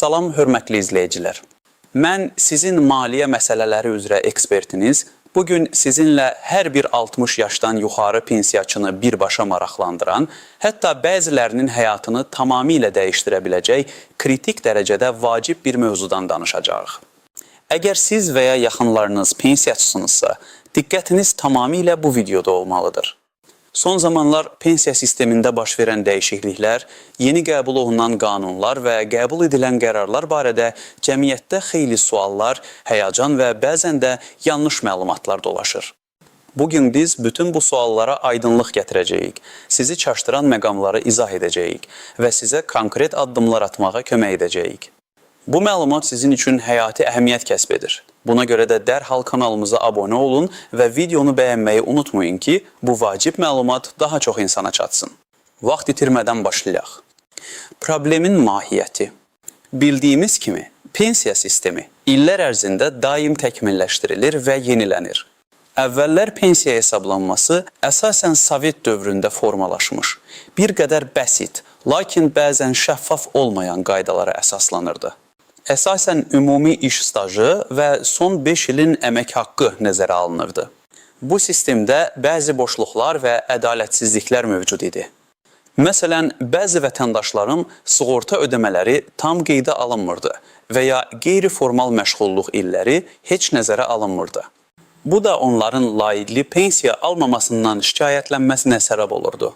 Salam, hörmətli izləyicilər. Mən sizin maliyyə məsələləri üzrə ekspertiniz. Bugün sizinlə hər bir 60 yaşdan yuxarı pensiyaçını birbaşa maraqlandıran, hətta bəzilərinin həyatını tamamilə dəyişdirə biləcək kritik dərəcədə vacib bir mövzudan danışacağıq. Əgər siz və ya yaxınlarınız pensiyaçısınızsa, diqqətiniz tamamilə bu videoda olmalıdır. Son zamanlar pensiya sistemində baş verən dəyişikliklər, yeni qəbul olunan qanunlar və qəbul edilən qərarlar barədə cəmiyyətdə xeyli suallar, həyəcan və bəzən də yanlış məlumatlar dolaşır. Bugün biz bütün bu suallara aydınlıq gətirəcəyik, sizi çaşdıran məqamları izah edəcəyik və sizə konkret addımlar atmağa kömək edəcəyik. Bu məlumat sizin üçün həyati əhəmiyyət kəsb edir. Buna görə də dərhal kanalımıza abunə olun və videonu bəyənməyi unutmayın ki, bu vacib məlumat daha çox insana çatsın. Vaxt itirmədən başlayaq. Problemin mahiyyəti. Bildiyimiz kimi, pensiya sistemi illər ərzində daim təkmilləşdirilir və yenilənir. Əvvəllər pensiya hesablanması əsasən Sovet dövründə formalaşmış, bir qədər bəsit, lakin bəzən şəffaf olmayan qaydalara əsaslanırdı. Əsasən ümumi iş stajı və son 5 ilin əmək haqqı nəzərə alınırdı. Bu sistemdə bəzi boşluqlar və ədalətsizliklər mövcud idi. Məsələn, bəzi vətəndaşların sığorta ödəmələri tam qeydə alınmırdı və ya qeyri-formal məşğulluq illəri heç nəzərə alınmırdı. Bu da onların layiqli pensiya almamasından şikayətlənməsinə səbəb olurdu.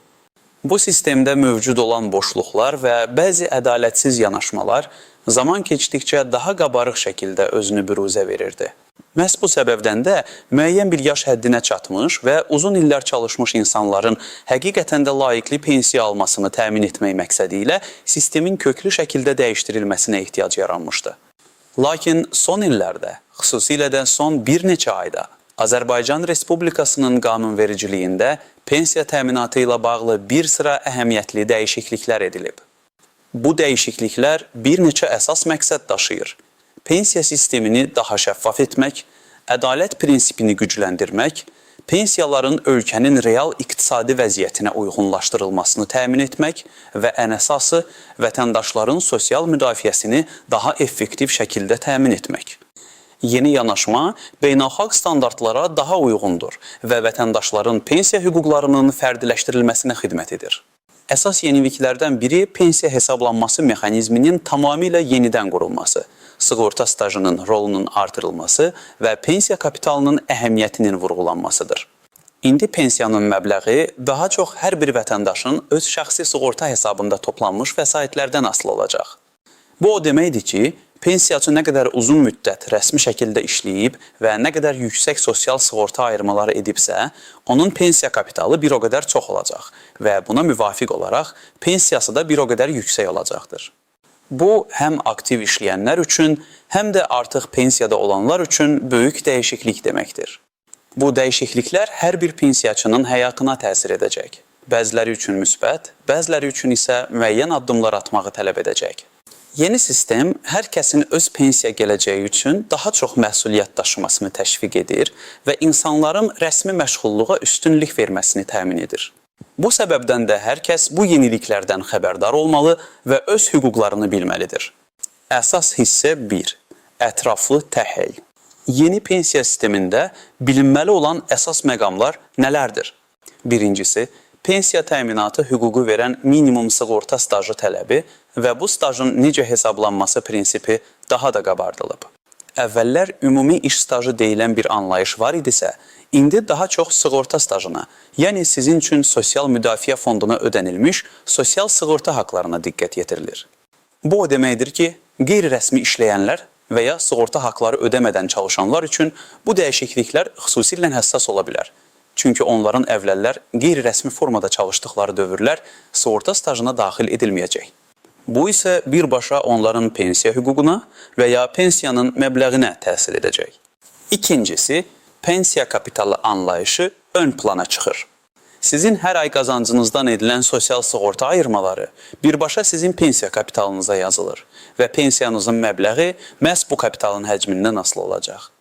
Bu sistemdə mövcud olan boşluqlar və bəzi ədalətsiz yanaşmalar zaman keçdikcə daha qabarıq şəkildə özünü büruzə verirdi. Məhz bu səbəbdən də müəyyən bir yaş həddinə çatmış və uzun illər çalışmış insanların həqiqətən də layiqli pensiya almasını təmin etmək məqsədi ilə sistemin köklü şəkildə dəyişdirilməsinə ehtiyac yaranmışdı. Lakin son illərdə, xüsusilə də son bir neçə ayda Azərbaycan Respublikasının qanunvericiliyində pensiya təminatı ilə bağlı bir sıra əhəmiyyətli dəyişikliklər edilib. Bu dəyişikliklər bir neçə əsas məqsəd daşıyır. Pensiya sistemini daha şəffaf etmək, ədalət prinsipini gücləndirmək, pensiyaların ölkənin real iqtisadi vəziyyətinə uyğunlaşdırılmasını təmin etmək və ən əsası vətəndaşların sosial müdafiəsini daha effektiv şəkildə təmin etmək. Yeni yanaşma beynəlxalq standartlara daha uyğundur və vətəndaşların pensiya hüquqlarının fərdiləşdirilməsinə xidmət edir. Əsas yeniliklərdən biri pensiya hesablanması mexanizminin tamamilə yenidən qurulması, sığorta stajının rolunun artırılması və pensiya kapitalının əhəmiyyətinin vurğulanmasıdır. İndi pensiyanın məbləği daha çox hər bir vətəndaşın öz şəxsi sığorta hesabında toplanmış vəsaitlərdən asılı olacaq. Bu o deməkdir ki, pensiyaçı nə qədər uzun müddət rəsmi şəkildə işləyib və nə qədər yüksək sosial sığorta ayırmaları edibsə, onun pensiya kapitalı bir o qədər çox olacaq və buna müvafiq olaraq pensiyası da bir o qədər yüksək olacaqdır. Bu, həm aktiv işləyənlər üçün, həm də artıq pensiyada olanlar üçün böyük dəyişiklik deməkdir. Bu dəyişikliklər hər bir pensiyaçının həyatına təsir edəcək. Bəziləri üçün müsbət, bəziləri üçün isə müəyyən addımlar atmağı tələb edəcək. Yeni sistem hər kəsin öz pensiya gələcəyi üçün daha çox məsuliyyət daşımasını təşviq edir və insanların rəsmi məşğulluğa üstünlük verməsini təmin edir. Bu səbəbdən də hər kəs bu yeniliklərdən xəbərdar olmalı və öz hüquqlarını bilməlidir. Əsas hissə 1. Ətraflı təhlil. Yeni pensiya sistemində bilinməli olan əsas məqamlar nələrdir? Birincisi, pensiya təminatı hüququ verən minimum sığorta stajı tələbi və bu stajın necə hesablanması prinsipi daha da qabardılıb. Əvvəllər ümumi iş stajı deyilən bir anlayış var idisə, indi daha çox sığorta stajına, yəni sizin üçün sosial müdafiə fonduna ödənilmiş sosial sığorta haqlarına diqqət yetirilir. Bu o deməkdir ki, qeyri-rəsmi işləyənlər və ya sığorta haqları ödəmədən çalışanlar üçün bu dəyişikliklər xüsusilə həssas ola bilər. Çünki onların əvvəllər qeyri-rəsmi formada çalışdıqları dövrlər sığorta stajına daxil edilməyəcək. Bu isə birbaşa onların pensiya hüququna və ya pensiyanın məbləğinə təsir edəcək. İkincisi, pensiya kapitalı anlayışı ön plana çıxır. Sizin hər ay qazancınızdan edilən sosial sığorta ayırmaları birbaşa sizin pensiya kapitalınıza yazılır və pensiyanızın məbləği məhz bu kapitalın həcmindən asılı olacaq.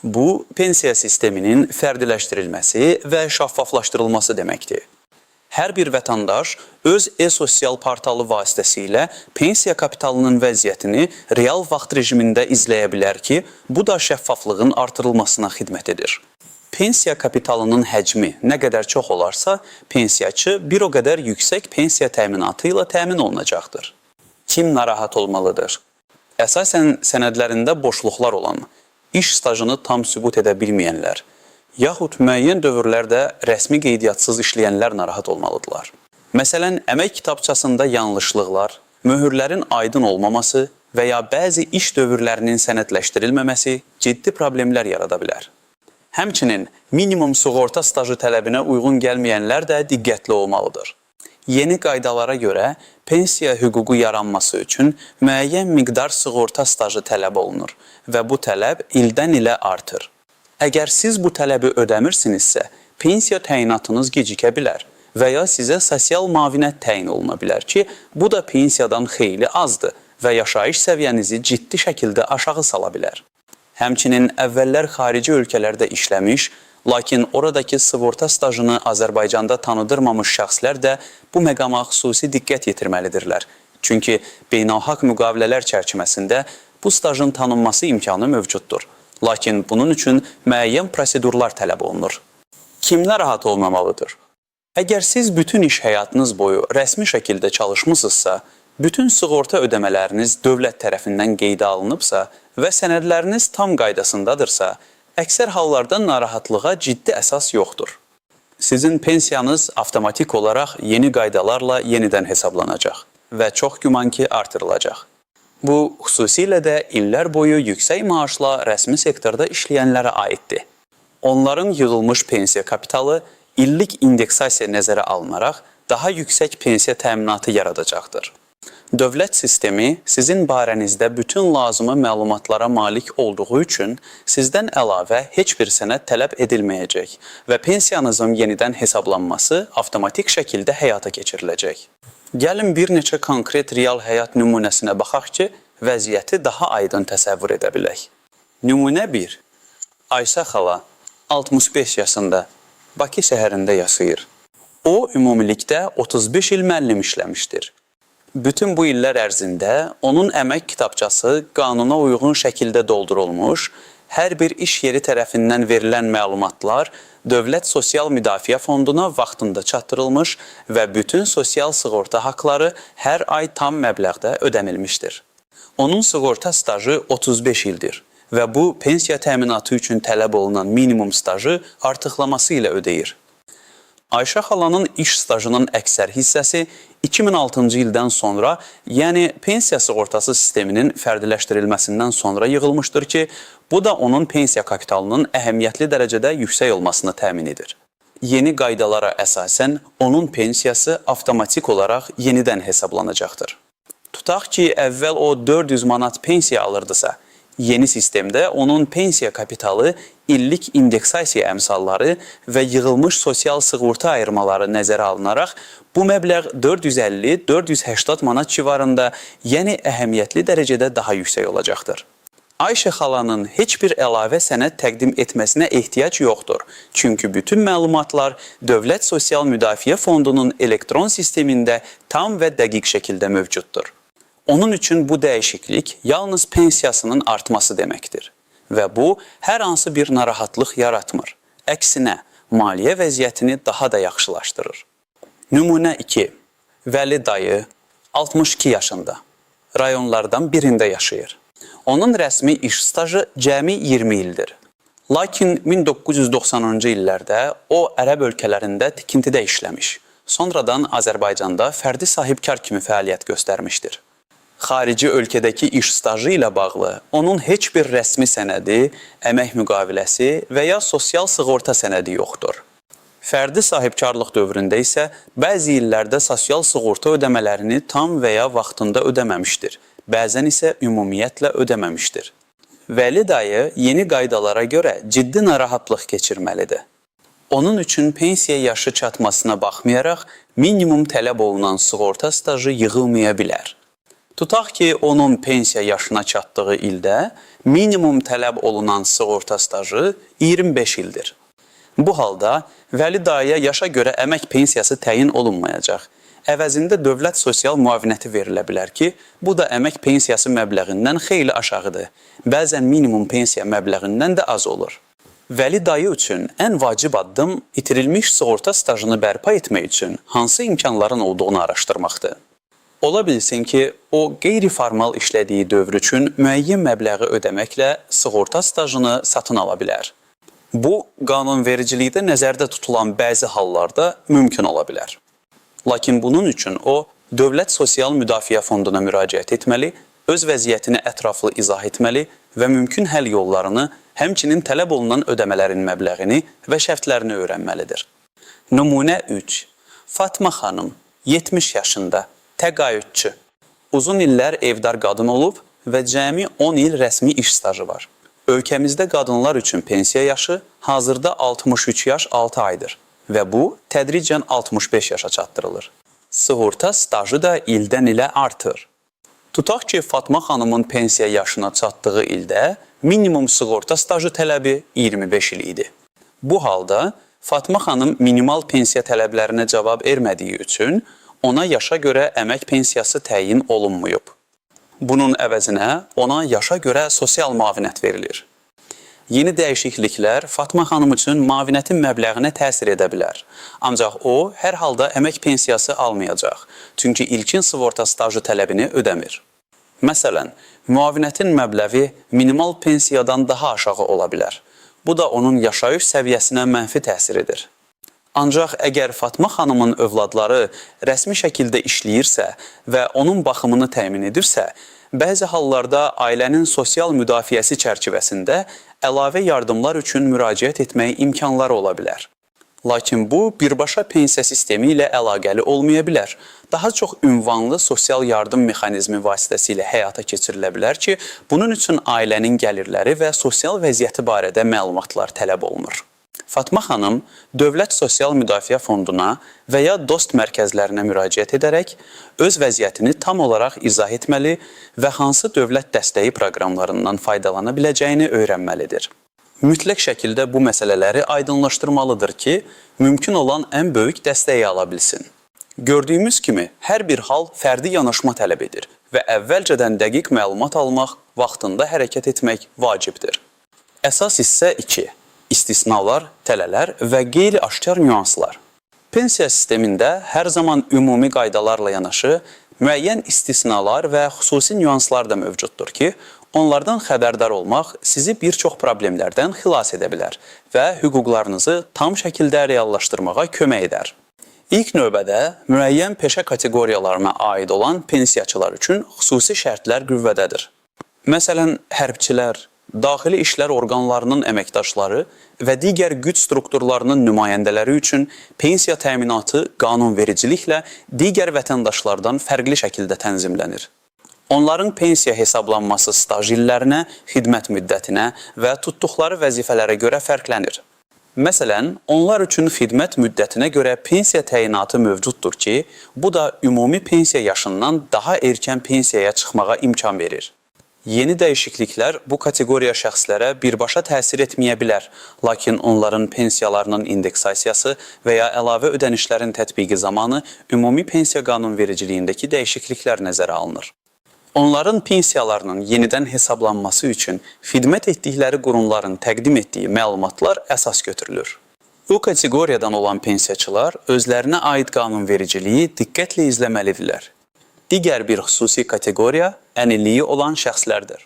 Bu, pensiya sisteminin fərdiləşdirilməsi və şəffaflaşdırılması deməkdir. Hər bir vətəndaş öz e-sosial portalı vasitəsilə pensiya kapitalının vəziyyətini real vaxt rejimində izləyə bilər ki, bu da şəffaflığın artırılmasına xidmət edir. Pensiya kapitalının həcmi nə qədər çox olarsa, pensiyaçı bir o qədər yüksək pensiya təminatı ilə təmin olunacaqdır. Kim narahat olmalıdır? Əsasən sənədlərində boşluqlar olan, iş stajını tam sübut edə bilməyənlər, yaxud müəyyən dövrlərdə rəsmi qeydiyatsız işləyənlər narahat olmalıdırlar. Məsələn, əmək kitabçasında yanlışlıqlar, möhürlərin aydın olmaması və ya bəzi iş dövrlərinin sənədləşdirilməməsi ciddi problemlər yarada bilər. Həmçinin minimum sığorta stajı tələbinə uyğun gəlməyənlər də diqqətli olmalıdır. Yeni qaydalara görə pensiya hüququ yaranması üçün müəyyən miqdar sığorta stajı tələb olunur və bu tələb ildən ilə artır. Əgər siz bu tələbi ödəmirsinizsə, pensiya təyinatınız gecikə bilər və ya sizə sosial müavinət təyin oluna bilər ki, bu da pensiyadan xeyli azdır və yaşayış səviyyənizi ciddi şəkildə aşağı sala bilər. Həmçinin əvvəllər xarici ölkələrdə işləmiş, lakin oradakı sığorta stajını Azərbaycanda tanıdırmamış şəxslər də bu məqama xüsusi diqqət yetirməlidirlər. Çünki beynəlxalq müqavilələr çərçivəsində bu stajın tanınması imkanı mövcuddur. Lakin bunun üçün müəyyən prosedurlar tələb olunur. Kimlər rahat olmamalıdır? Əgər siz bütün iş həyatınız boyu rəsmi şəkildə çalışmısınızsa, bütün sığorta ödəmələriniz dövlət tərəfindən qeydə alınıbsa və sənədləriniz tam qaydasındadırsa, əksər hallarda narahatlığa ciddi əsas yoxdur. Sizin pensiyanız avtomatik olaraq yeni qaydalarla yenidən hesablanacaq və çox güman ki, artırılacaq. Bu, xüsusilə də illər boyu yüksək maaşla rəsmi sektorda işləyənlərə aiddir. Onların yığılmış pensiya kapitalı illik indeksasiya nəzərə alınaraq daha yüksək pensiya təminatı yaradacaqdır. Dövlət sistemi sizin barənizdə bütün lazımı məlumatlara malik olduğu üçün sizdən əlavə heç bir sənəd tələb edilməyəcək və pensiyanızın yenidən hesablanması avtomatik şəkildə həyata keçiriləcək. Gəlin bir neçə konkret real həyat nümunəsinə baxaq ki, vəziyyəti daha aydın təsəvvür edə bilək. Nümunə 1. Ayşə xala, 65 yaşında, Bakı şəhərində yaşayır. O, ümumilikdə 35 il müəllim işləmişdir. Bütün bu illər ərzində onun əmək kitabçası qanuna uyğun şəkildə doldurulmuş, hər bir iş yeri tərəfindən verilən məlumatlar Dövlət Sosial Müdafiə Fonduna vaxtında çatdırılmış və bütün sosial sığorta haqları hər ay tam məbləğdə ödənilmişdir. Onun sığorta stajı 35 ildir və bu pensiya təminatı üçün tələb olunan minimum stajı artıqlaması ilə ödəyir. Ayşə xalanın iş stajının əksər hissəsi 2006-cı ildən sonra, yəni pensiya sığortası sisteminin fərdiləşdirilməsindən sonra yığılmışdır ki, bu da onun pensiya kapitalının əhəmiyyətli dərəcədə yüksək olmasını təmin edir. Yeni qaydalara əsasən onun pensiyası avtomatik olaraq yenidən hesablanacaqdır. Tutaq ki, əvvəl o 400 manat pensiya alırdısa, yeni sistemdə onun pensiya kapitalı illik indeksasiya əmsalları və yığılmış sosial sığorta ayırmaları nəzərə alınaraq bu məbləğ 450-480 manat civarında, yəni əhəmiyyətli dərəcədə daha yüksək olacaqdır. Ayşə xalanın heç bir əlavə sənəd təqdim etməsinə ehtiyac yoxdur. Çünki bütün məlumatlar Dövlət Sosial Müdafiə Fondunun elektron sistemində tam və dəqiq şəkildə mövcuddur. Onun üçün bu dəyişiklik yalnız pensiyasının artması deməkdir. Və bu, hər hansı bir narahatlıq yaratmır. Əksinə, maliyyə vəziyyətini daha da yaxşılaşdırır. Nümunə 2. Vəli dayı, 62 yaşında, rayonlardan birində yaşayır. Onun rəsmi iş stajı cəmi 20 ildir. Lakin 1990-cı illərdə o, ərəb ölkələrində tikintidə işləmiş. Sonradan Azərbaycanda fərdi sahibkar kimi fəaliyyət göstərmişdir. Xarici ölkədəki iş stajı ilə bağlı onun heç bir rəsmi sənədi, əmək müqaviləsi və ya sosial sığorta sənədi yoxdur. Fərdi sahibkarlıq dövründə isə bəzi illərdə sosial sığorta ödəmələrini tam və ya vaxtında ödəməmişdir, bəzən isə ümumiyyətlə ödəməmişdir. Vəli dayı yeni qaydalara görə ciddi narahatlıq keçirməlidir. Onun üçün pensiya yaşı çatmasına baxmayaraq minimum tələb olunan sığorta stajı yığılmaya bilər. Tutaq ki, onun pensiya yaşına çatdığı ildə minimum tələb olunan sığorta stajı 25 ildir. Bu halda Vəli dayıya yaşa görə əmək pensiyası təyin olunmayacaq. Əvəzində dövlət sosial müavinəti verilə bilər ki, bu da əmək pensiyası məbləğindən xeyli aşağıdır. Bəzən minimum pensiya məbləğindən də az olur. Vəli dayı üçün ən vacib addım itirilmiş sığorta stajını bərpa etmək üçün hansı imkanların olduğunu araşdırmaqdır. Ola bilsin ki, o qeyri-formal işlədiyi dövr üçün müəyyən məbləği ödəməklə sığorta stajını satın ala bilər. Bu, qanunvericilikdə nəzərdə tutulan bəzi hallarda mümkün ola bilər. Lakin bunun üçün o, Dövlət Sosial Müdafiə Fonduna müraciət etməli, öz vəziyyətini ətraflı izah etməli və mümkün həll yollarını, həmçinin tələb olunan ödəmələrin məbləğini və şərtlərini öyrənməlidir. Nümunə 3. Fatma xanım, 70 yaşında, təqaüdçü. Uzun illər evdar qadın olub və cəmi 10 il rəsmi iş stajı var. Ölkəmizdə qadınlar üçün pensiya yaşı hazırda 63 yaş 6 aydır və bu tədricən 65 yaşa çatdırılır. Sığorta stajı da ildən ilə artır. Tutaq ki, Fatma xanımın pensiya yaşına çatdığı ildə minimum sığorta stajı tələbi 25 il idi. Bu halda Fatma xanım minimal pensiya tələblərinə cavab vermədiyi üçün ona yaşa görə əmək pensiyası təyin olunmayıb. Bunun əvəzinə ona yaşa görə sosial müavinət verilir. Yeni dəyişikliklər Fatma xanım üçün müavinətin məbləğinə təsir edə bilər. Ancaq o, hər halda əmək pensiyası almayacaq, çünki ilkin sığorta stajı tələbini ödəmir. Məsələn, müavinətin məbləği minimal pensiyadan daha aşağı ola bilər. Bu da onun yaşayış səviyyəsinə mənfi təsir edir. Ancaq əgər Fatma xanımın övladları rəsmi şəkildə işləyirsə və onun baxımını təmin edirsə, bəzi hallarda ailənin sosial müdafiəsi çərçivəsində əlavə yardımlar üçün müraciət etmək imkanları ola bilər. Lakin bu, birbaşa pensiya sistemi ilə əlaqəli olmaya bilər. Daha çox ünvanlı sosial yardım mexanizmi vasitəsilə həyata keçirilə bilər ki, bunun üçün ailənin gəlirləri və sosial vəziyyəti barədə məlumatlar tələb olunur. Fatma xanım Dövlət Sosial Müdafiə Fonduna və ya dost mərkəzlərinə müraciət edərək öz vəziyyətini tam olaraq izah etməli və hansı dövlət dəstəyi proqramlarından faydalana biləcəyini öyrənməlidir. Mütləq şəkildə bu məsələləri aydınlaşdırmalıdır ki, mümkün olan ən böyük dəstəyi ala bilsin. Gördüyümüz kimi, hər bir hal fərdi yanaşma tələb edir və əvvəlcədən dəqiq məlumat almaq, vaxtında hərəkət etmək vacibdir. Əsas hissə 2. İstisnalar, tələlər və qeyri-aşkar nüanslar. Pensiya sistemində hər zaman ümumi qaydalarla yanaşı, müəyyən istisnalar və xüsusi nüanslar da mövcuddur ki, onlardan xəbərdar olmaq sizi bir çox problemlərdən xilas edə bilər və hüquqlarınızı tam şəkildə reallaşdırmağa kömək edər. İlk növbədə müəyyən peşə kateqoriyalarına aid olan pensiyaçılar üçün xüsusi şərtlər qüvvədədir. Məsələn, hərbçilər, daxili işlər orqanlarının əməkdaşları və digər güc strukturlarının nümayəndələri üçün pensiya təminatı qanunvericiliklə digər vətəndaşlardan fərqli şəkildə tənzimlənir. Onların pensiya hesablanması staj illərinə, xidmət müddətinə və tutduqları vəzifələrə görə fərqlənir. Məsələn, onlar üçün xidmət müddətinə görə pensiya təyinatı mövcuddur ki, bu da ümumi pensiya yaşından daha erkən pensiyaya çıxmağa imkan verir. Yeni dəyişikliklər bu kateqoriya şəxslərə birbaşa təsir etməyə bilər, lakin onların pensiyalarının indeksasiyası və ya əlavə ödənişlərin tətbiqi zamanı ümumi pensiya qanunvericiliyindəki dəyişikliklər nəzərə alınır. Onların pensiyalarının yenidən hesablanması üçün xidmət etdikləri qurumların təqdim etdiyi məlumatlar əsas götürülür. Bu kateqoriyadan olan pensiyaçılar özlərinə aid qanunvericiliyi diqqətlə izləməlidirlər. Digər bir xüsusi kateqoriya əlilliyi olan şəxslərdir.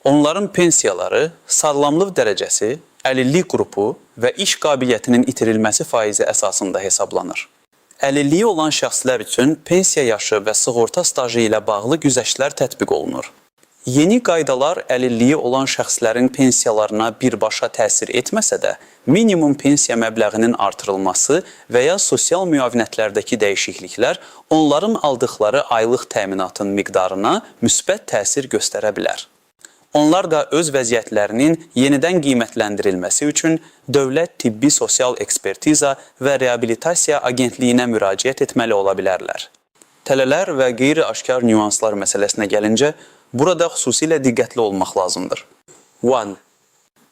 Onların pensiyaları, sağlamlıq dərəcəsi, əlillik qrupu və iş qabiliyyətinin itirilməsi faizi əsasında hesablanır. Əlilliyi olan şəxslər üçün pensiya yaşı və sığorta stajı ilə bağlı güzəştlər tətbiq olunur. Yeni qaydalar əlilliyi olan şəxslərin pensiyalarına birbaşa təsir etməsə də, minimum pensiya məbləğinin artırılması və ya sosial müavinətlərdəki dəyişikliklər onların aldıqları aylıq təminatın miqdarına müsbət təsir göstərə bilər. Onlar da öz vəziyyətlərinin yenidən qiymətləndirilməsi üçün Dövlət Tibbi Sosial Ekspertiza və Reabilitasiya Agentliyinə müraciət etməli ola bilərlər. Tələlər və qeyri-aşkar nüanslar məsələsinə gəlincə, burada xüsusilə diqqətli olmaq lazımdır. 1.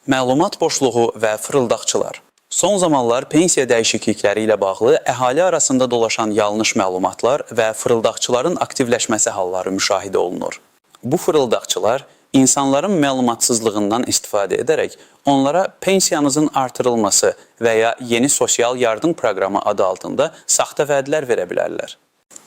Məlumat boşluğu və fırıldaqçılar. Son zamanlar pensiya dəyişiklikləri ilə bağlı əhali arasında dolaşan yanlış məlumatlar və fırıldaqçıların aktivləşməsi halları müşahidə olunur. Bu fırıldaqçılar insanların məlumatsızlığından istifadə edərək onlara pensiyanızın artırılması və ya yeni sosial yardım proqramı adı altında saxta vədlər verə bilərlər.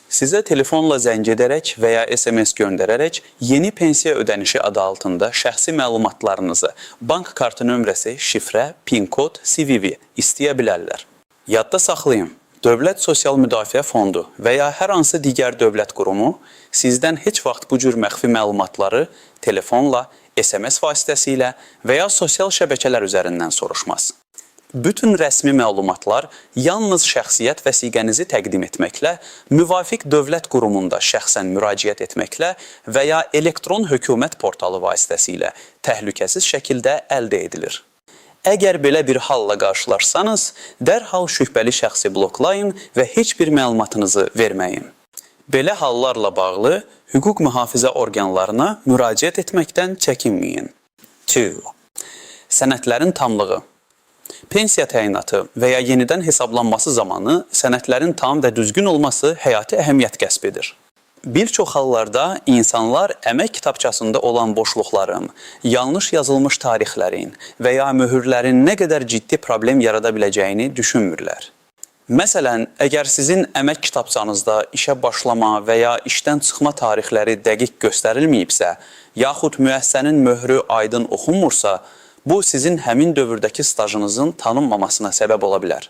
Sizə telefonla zəng edərək və ya SMS göndərərək yeni pensiya ödənişi adı altında şəxsi məlumatlarınızı, bank kartı nömrəsi, şifrə, PIN kod, CVV istəyə bilərlər. Yadda saxlayın, Dövlət Sosial Müdafiə Fondu və ya hər hansı digər dövlət qurumu sizdən heç vaxt bu cür məxfi məlumatları telefonla, SMS vasitəsilə və ya sosial şəbəkələr üzərindən soruşmaz. Bütün rəsmi məlumatlar yalnız şəxsiyyət vəsiqənizi təqdim etməklə, müvafiq dövlət qurumunda şəxsən müraciət etməklə və ya elektron hökumət portalı vasitəsilə təhlükəsiz şəkildə əldə edilir. Əgər belə bir halla qarşılaşsanız, dərhal şübhəli şəxsi bloklayın və heç bir məlumatınızı verməyin. Belə hallarla bağlı hüquq mühafizə orqanlarına müraciət etməkdən çəkinməyin. 2. Sənədlərin tamlığı. Pensiya təyinatı və ya yenidən hesablanması zamanı sənədlərin tam və düzgün olması həyati əhəmiyyət kəsb edir. Bir çox hallarda insanlar əmək kitabçasında olan boşluqların, yanlış yazılmış tarixlərin və ya möhürlərin nə qədər ciddi problem yarada biləcəyini düşünmürlər. Məsələn, əgər sizin əmək kitabçanızda işə başlama və ya işdən çıxma tarixləri dəqiq göstərilməyibsə, yaxud müəssisənin möhrü aydın oxunmursa, bu sizin həmin dövrdəki stajınızın tanınmamasına səbəb ola bilər.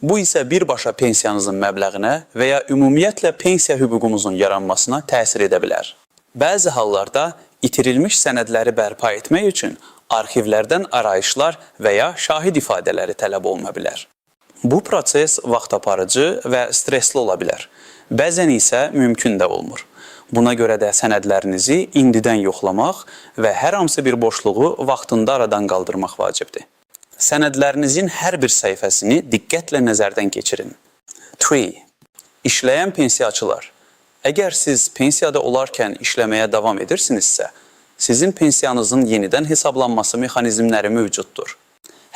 Bu isə birbaşa pensiyanızın məbləğinə və ya ümumiyyətlə pensiya hüququnuzun yaranmasına təsir edə bilər. Bəzi hallarda itirilmiş sənədləri bərpa etmək üçün arxivlərdən arayışlar və ya şahid ifadələri tələb oluna bilər. Bu proses vaxt aparıcı və stresli ola bilər. Bəzən isə mümkün də olmur. Buna görə də sənədlərinizi indidən yoxlamaq və hər hansı bir boşluğu vaxtında aradan qaldırmaq vacibdir. Sənədlərinizin hər bir səhifəsini diqqətlə nəzərdən keçirin. 3. İşləyən pensiyaçılar. Əgər siz pensiyada olarkən işləməyə davam edirsinizsə, sizin pensiyanızın yenidən hesablanması mexanizmləri mövcuddur.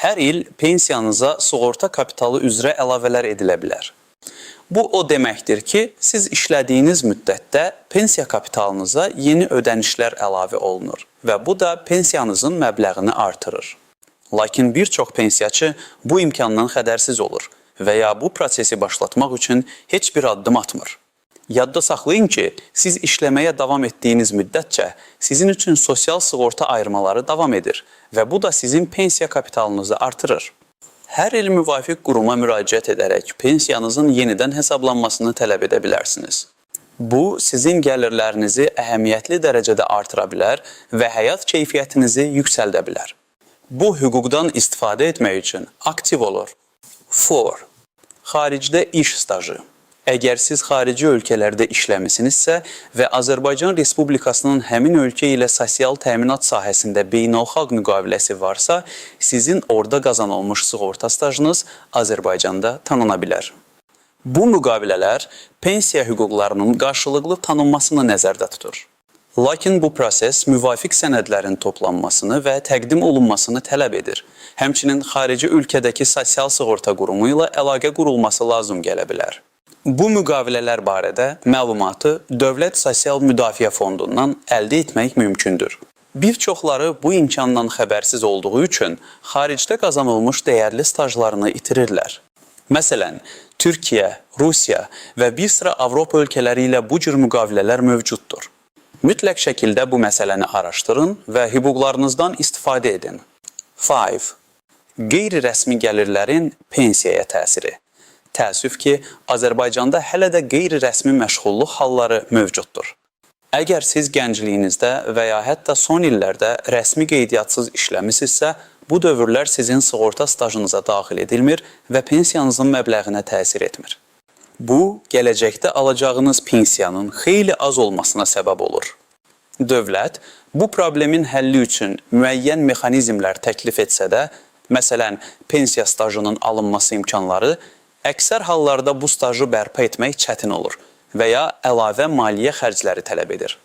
Hər il pensiyanıza sığorta kapitalı üzrə əlavələr edilə bilər. Bu o deməkdir ki, siz işlədiyiniz müddətdə pensiya kapitalınıza yeni ödənişlər əlavə olunur və bu da pensiyanızın məbləğini artırır. Lakin bir çox pensiyaçı bu imkandan xəbərsiz olur və ya bu prosesi başlatmaq üçün heç bir addım atmır. Yadda saxlayın ki, siz işləməyə davam etdiyiniz müddətcə sizin üçün sosial sığorta ayırmaları davam edir və bu da sizin pensiya kapitalınızı artırır. Hər il müvafiq quruma müraciət edərək pensiyanızın yenidən hesablanmasını tələb edə bilərsiniz. Bu, sizin gəlirlərinizi əhəmiyyətli dərəcədə artıra bilər və həyat keyfiyyətinizi yüksəldə bilər. Bu, hüquqdan istifadə etmək üçün aktiv olur. 4. Xaricdə iş stajı. Əgər siz xarici ölkələrdə işləmisinizsə və Azərbaycan Respublikasının həmin ölkə ilə sosial təminat sahəsində beynəlxalq müqaviləsi varsa, sizin orada qazanılmış sığorta stajınız Azərbaycanda tanına bilər. Bu müqavilələr pensiya hüquqlarının qarşılıqlı tanınmasını nəzərdə tutur. Lakin bu proses müvafiq sənədlərin toplanmasını və təqdim olunmasını tələb edir. Həmçinin xarici ölkədəki sosial sığorta qurumu ilə əlaqə qurulması lazım gələ bilər. Bu müqavilələr barədə məlumatı Dövlət Sosial Müdafiə Fondundan əldə etmək mümkündür. Bir çoxları bu imkandan xəbərsiz olduğu üçün xaricdə qazanılmış dəyərli stajlarını itirirlər. Məsələn, Türkiyə, Rusiya və bir sıra Avropa ölkələri ilə bu cür müqavilələr mövcuddur. Mütləq şəkildə bu məsələni araşdırın və hüquqlarınızdan istifadə edin. 5. Qeyri-rəsmi gəlirlərin pensiyaya təsiri. Təəssüf ki, Azərbaycanda hələ də qeyri-rəsmi məşğulluq halları mövcuddur. Əgər siz gəncliyinizdə və ya hətta son illərdə rəsmi qeydiyatsız işləmisinizsə, bu dövrlər sizin sığorta stajınıza daxil edilmir və pensiyanızın məbləğinə təsir etmir. Bu, gələcəkdə alacağınız pensiyanın xeyli az olmasına səbəb olur. Dövlət, bu problemin həlli üçün müəyyən mexanizmlər təklif etsə də, məsələn, pensiya stajının alınması imkanları, əksər hallarda bu stajı bərpa etmək çətin olur və ya əlavə maliyyə xərcləri tələb edir.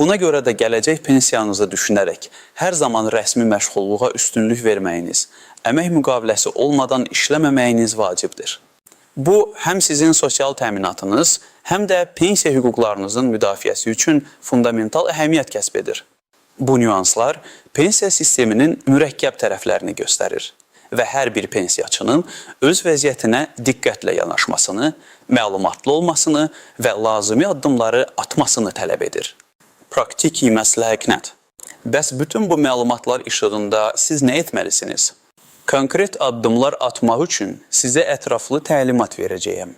Buna görə də gələcək pensiyanızı düşünərək hər zaman rəsmi məşğulluğa üstünlük verməyiniz, əmək müqaviləsi olmadan işləməməyiniz vacibdir. Bu, həm sizin sosial təminatınız, həm də pensiya hüquqlarınızın müdafiəsi üçün fundamental əhəmiyyət kəsb edir. Bu nüanslar pensiya sisteminin mürəkkəb tərəflərini göstərir və hər bir pensiyaçının öz vəziyyətinə diqqətlə yanaşmasını, məlumatlı olmasını və lazımi addımları atmasını tələb edir. Praktiki məsləhət. Bəs bütün bu məlumatlar işığında siz nə etməlisiniz? Konkret addımlar atmaq üçün sizə ətraflı təlimat verəcəyəm.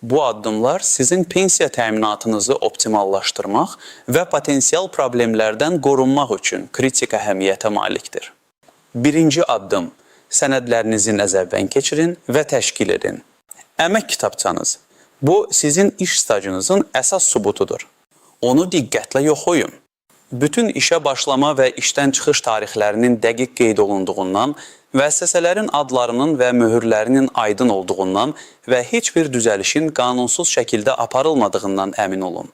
Bu addımlar sizin pensiya təminatınızı optimallaşdırmaq və potensial problemlərdən qorunmaq üçün kritik əhəmiyyətə malikdir. Birinci addım. Sənədlərinizi nəzərdən keçirin və təşkil edin. Əmək kitabçanız. Bu, sizin iş stajınızın əsas sübutudur. Onu diqqətlə yoxlayın. Bütün işə başlama və işdən çıxış tarixlərinin dəqiq qeyd olunduğundan, müəssisələrin adlarının və möhürlərinin aydın olduğundan və heç bir düzəlişin qanunsuz şəkildə aparılmadığından əmin olun.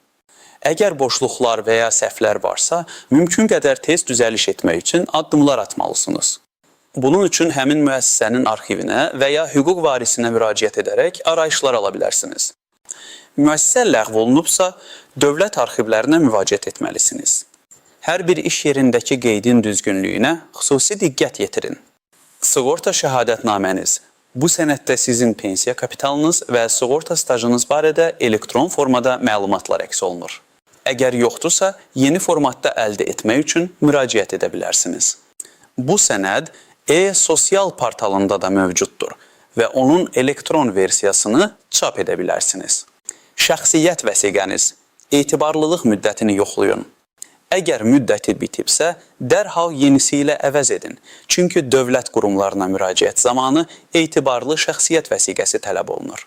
Əgər boşluqlar və ya səhvlər varsa, mümkün qədər tez düzəliş etmək üçün addımlar atmalısınız. Bunun üçün həmin müəssisənin arxivinə və ya hüquq varisinə müraciət edərək arayışlar ala bilərsiniz. Müəssisə ləğv olunubsa, dövlət arxivlərinə müraciət etməlisiniz. Hər bir iş yerindəki qeydin düzgünlüyünə xüsusi diqqət yetirin. Sığorta şəhadətnaməniz. Bu sənəddə sizin pensiya kapitalınız və sığorta stajınız barədə elektron formada məlumatlar əks olunur. Əgər yoxdursa, yeni formatda əldə etmək üçün müraciət edə bilərsiniz. Bu sənəd e-sosial portalında da mövcuddur və onun elektron versiyasını çap edə bilərsiniz. Şəxsiyyət vəsiqəniz, etibarlılıq müddətini yoxlayın. Əgər müddəti bitibsə, dərhal yenisi ilə əvəz edin. Çünki dövlət qurumlarına müraciət zamanı etibarlı şəxsiyyət vəsiqəsi tələb olunur.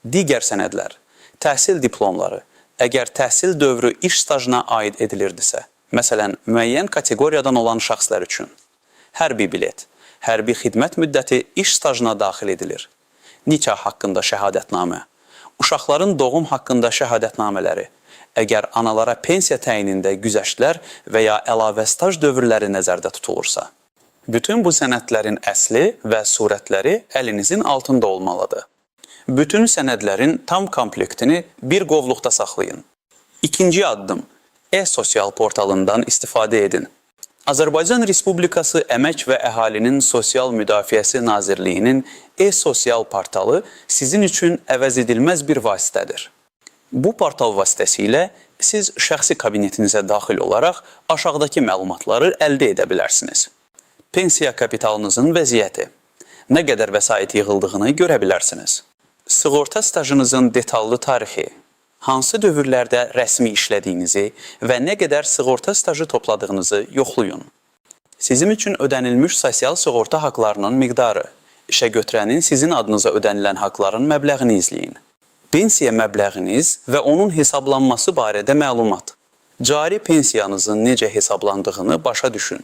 Digər sənədlər, təhsil diplomları, əgər təhsil dövrü iş stajına aid edilirdisə, məsələn, müəyyən kateqoriyadan olan şəxslər üçün, hərbi bilet, hərbi xidmət müddəti iş stajına daxil edilir. Nikah haqqında şəhadətnamə, uşaqların doğum haqqında şəhadətnamələri, əgər analara pensiya təyinində güzəştlər və ya əlavə staj dövrləri nəzərdə tutulursa. Bütün bu sənədlərin əsli və surətləri əlinizin altında olmalıdır. Bütün sənədlərin tam komplektini bir qovluqda saxlayın. İkinci addım, e-sosial portalından istifadə edin. Azərbaycan Respublikası Əmək və Əhalinin Sosial Müdafiəsi Nazirliyinin e-sosial portalı sizin üçün əvəz edilməz bir vasitədir. Bu portal vasitəsilə siz şəxsi kabinetinizə daxil olaraq aşağıdakı məlumatları əldə edə bilərsiniz. Pensiya kapitalınızın vəziyyəti, nə qədər vəsait yığıldığını görə bilərsiniz. Sığorta stajınızın detallı tarixi, hansı dövrlərdə rəsmi işlədiyinizi və nə qədər sığorta stajı topladığınızı yoxlayın. Sizin üçün ödənilmiş sosial sığorta haqlarının miqdarı, işə götürənin sizin adınıza ödənilən haqların məbləğini izləyin. Pensiya məbləğiniz və onun hesablanması barədə məlumat. Cari pensiyanızın necə hesablandığını başa düşün.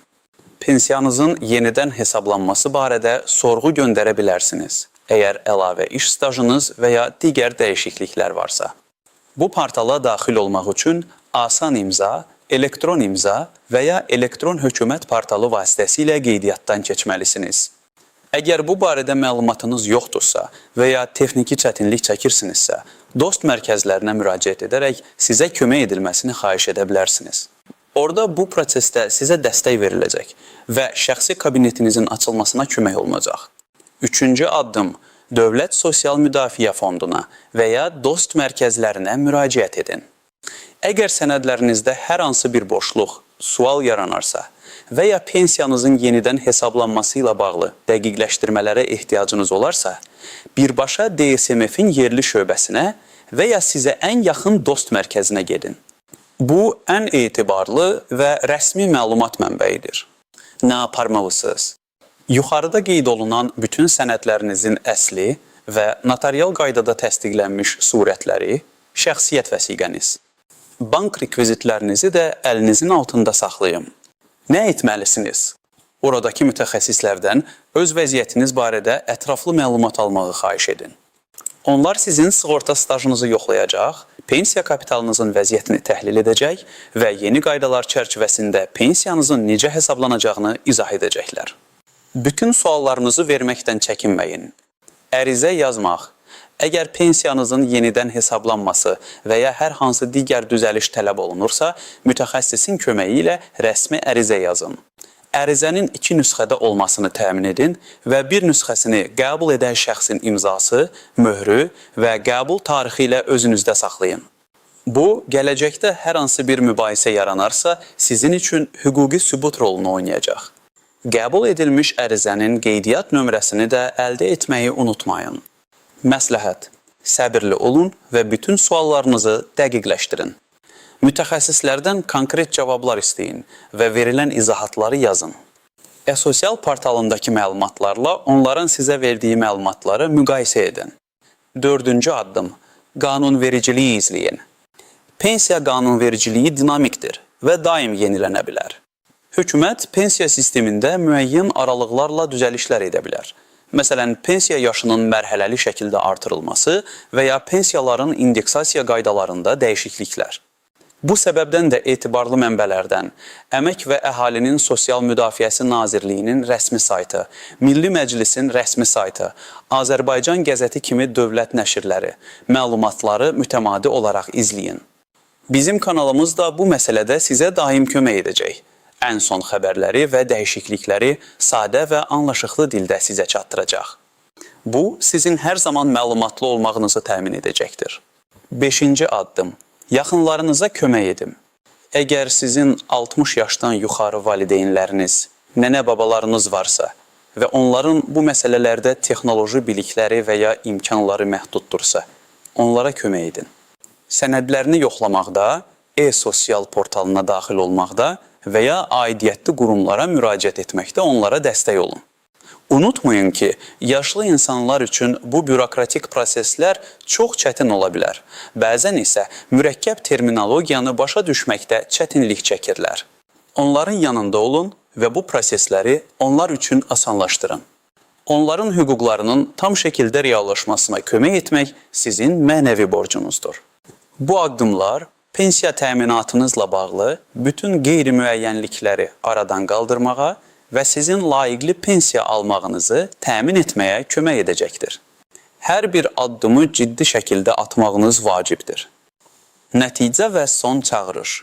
Pensiyanızın yenidən hesablanması barədə sorğu göndərə bilərsiniz, əgər əlavə iş stajınız və ya digər dəyişikliklər varsa. Bu portala daxil olmaq üçün asan imza, elektron imza və ya elektron hökumət portalı vasitəsilə qeydiyyatdan keçməlisiniz. Əgər bu barədə məlumatınız yoxdursa və ya texniki çətinlik çəkirsinizsə, dost mərkəzlərinə müraciət edərək sizə kömək edilməsini xahiş edə bilərsiniz. Orada bu prosesdə sizə dəstək veriləcək və şəxsi kabinetinizin açılmasına kömək olunacaq. Üçüncü addım, Dövlət Sosial Müdafiə Fonduna və ya dost mərkəzlərinə müraciət edin. Əgər sənədlərinizdə hər hansı bir boşluq, sual yaranarsa və ya pensiyanızın yenidən hesablanması ilə bağlı dəqiqləşdirmələrə ehtiyacınız olarsa, birbaşa DSMF-in yerli şöbəsinə və ya sizə ən yaxın dost mərkəzinə gedin. Bu, ən etibarlı və rəsmi məlumat mənbəyidir. Nə aparmalısınız? Yuxarıda qeyd olunan bütün sənədlərinizin əsli və notarial qaydada təsdiqlənmiş surətləri, şəxsiyyət vəsiqəniz. Bank rekvizitlərinizi də əlinizin altında saxlayın. Nə etməlisiniz? Oradakı mütəxəssislərdən öz vəziyyətiniz barədə ətraflı məlumat almağı xahiş edin. Onlar sizin sığorta stajınızı yoxlayacaq, pensiya kapitalınızın vəziyyətini təhlil edəcək və yeni qaydalar çərçivəsində pensiyanızın necə hesablanacağını izah edəcəklər. Bütün suallarınızı verməkdən çəkinməyin. Ərizə yazmaq, əgər pensiyanızın yenidən hesablanması və ya hər hansı digər düzəliş tələb olunursa, mütəxəssisin köməyi ilə rəsmi ərizə yazın. Ərizənin 2 nüsxədə olmasını təmin edin və bir nüsxəsini qəbul edən şəxsin imzası, möhrü və qəbul tarixi ilə özünüzdə saxlayın. Bu, gələcəkdə hər hansı bir mübahisə yaranarsa, sizin üçün hüquqi sübut rolunu oynayacaq. Qəbul edilmiş ərizənin qeydiyyat nömrəsini də əldə etməyi unutmayın. Məsləhət, səbirli olun və bütün suallarınızı dəqiqləşdirin. Mütəxəssislərdən konkret cavablar istəyin və verilən izahatları yazın. E-sosial portalındakı məlumatlarla onların sizə verdiyi məlumatları müqayisə edin. 4-cü addım, qanunvericiliyi izləyin. Pensiya qanunvericiliyi dinamikdir və daim yenilənə bilər. Hökumət pensiya sistemində müəyyən aralıqlarla düzəlişlər edə bilər. Məsələn, pensiya yaşının mərhələli şəkildə artırılması və ya pensiyaların indeksasiya qaydalarında dəyişikliklər. Bu səbəbdən də etibarlı mənbələrdən Əmək və Əhalinin Sosial Müdafiəsi Nazirliyinin rəsmi saytı, Milli Məclisin rəsmi saytı, Azərbaycan qəzeti kimi dövlət nəşrləri, məlumatları mütəmadi olaraq izləyin. Bizim kanalımız da bu məsələdə sizə daim kömək edəcək. Ən son xəbərləri və dəyişiklikləri sadə və anlaşıqlı dildə sizə çatdıracaq. Bu, sizin hər zaman məlumatlı olmağınızı təmin edəcəkdir. 5-ci addım. Yaxınlarınıza kömək edin. Əgər sizin 60 yaşdan yuxarı valideynləriniz, nənə-babalarınız varsa və onların bu məsələlərdə texnoloji bilikləri və ya imkanları məhduddursa, onlara kömək edin. Sənədlərini yoxlamaqda, e-sosial portalına daxil olmaqda və ya aidiyyətli qurumlara müraciət etməkdə onlara dəstək olun. Unutmayın ki, yaşlı insanlar üçün bu bürokratik proseslər çox çətin ola bilər. Bəzən isə mürəkkəb terminologiyanı başa düşməkdə çətinlik çəkirlər. Onların yanında olun və bu prosesləri onlar üçün asanlaşdırın. Onların hüquqlarının tam şəkildə reallaşmasına kömək etmək sizin mənəvi borcunuzdur. Bu addımlar pensiya təminatınızla bağlı bütün qeyri-müəyyənlikləri aradan qaldırmağa və sizin layiqli pensiya almağınızı təmin etməyə kömək edəcəkdir. Hər bir addımı ciddi şəkildə atmağınız vacibdir. Nəticə və son çağırış.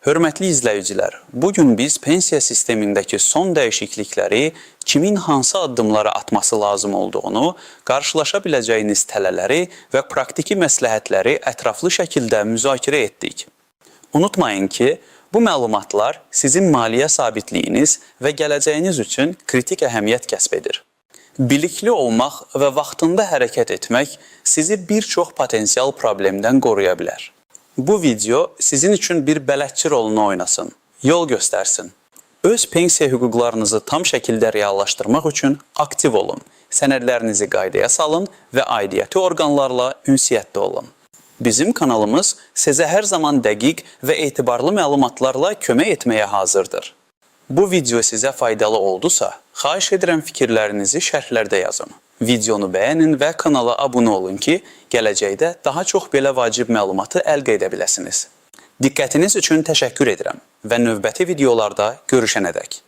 Hörmətli izləyicilər, bugün biz pensiya sistemindəki son dəyişiklikləri, kimin hansı addımları atması lazım olduğunu, qarşılaşa biləcəyiniz tələləri və praktiki məsləhətləri ətraflı şəkildə müzakirə etdik. Unutmayın ki, bu məlumatlar sizin maliyyə sabitliyiniz və gələcəyiniz üçün kritik əhəmiyyət kəsb edir. Bilikli olmaq və vaxtında hərəkət etmək sizi bir çox potensial problemdən qoruya bilər. Bu video sizin üçün bir bələdçi rolunu oynasın, yol göstərsin. Öz pensiya hüquqlarınızı tam şəkildə reallaşdırmaq üçün aktiv olun, sənədlərinizi qaydaya salın və aidiyyəti orqanlarla ünsiyyətdə olun. Bizim kanalımız sizə hər zaman dəqiq və etibarlı məlumatlarla kömək etməyə hazırdır. Bu video sizə faydalı oldusa, xahiş edirəm fikirlərinizi şərhlərdə yazın. Videonu bəyənin və kanala abunə olun ki, gələcəkdə daha çox belə vacib məlumatı əldə edə biləsiniz. Diqqətiniz üçün təşəkkür edirəm və növbəti videolarda görüşənədək.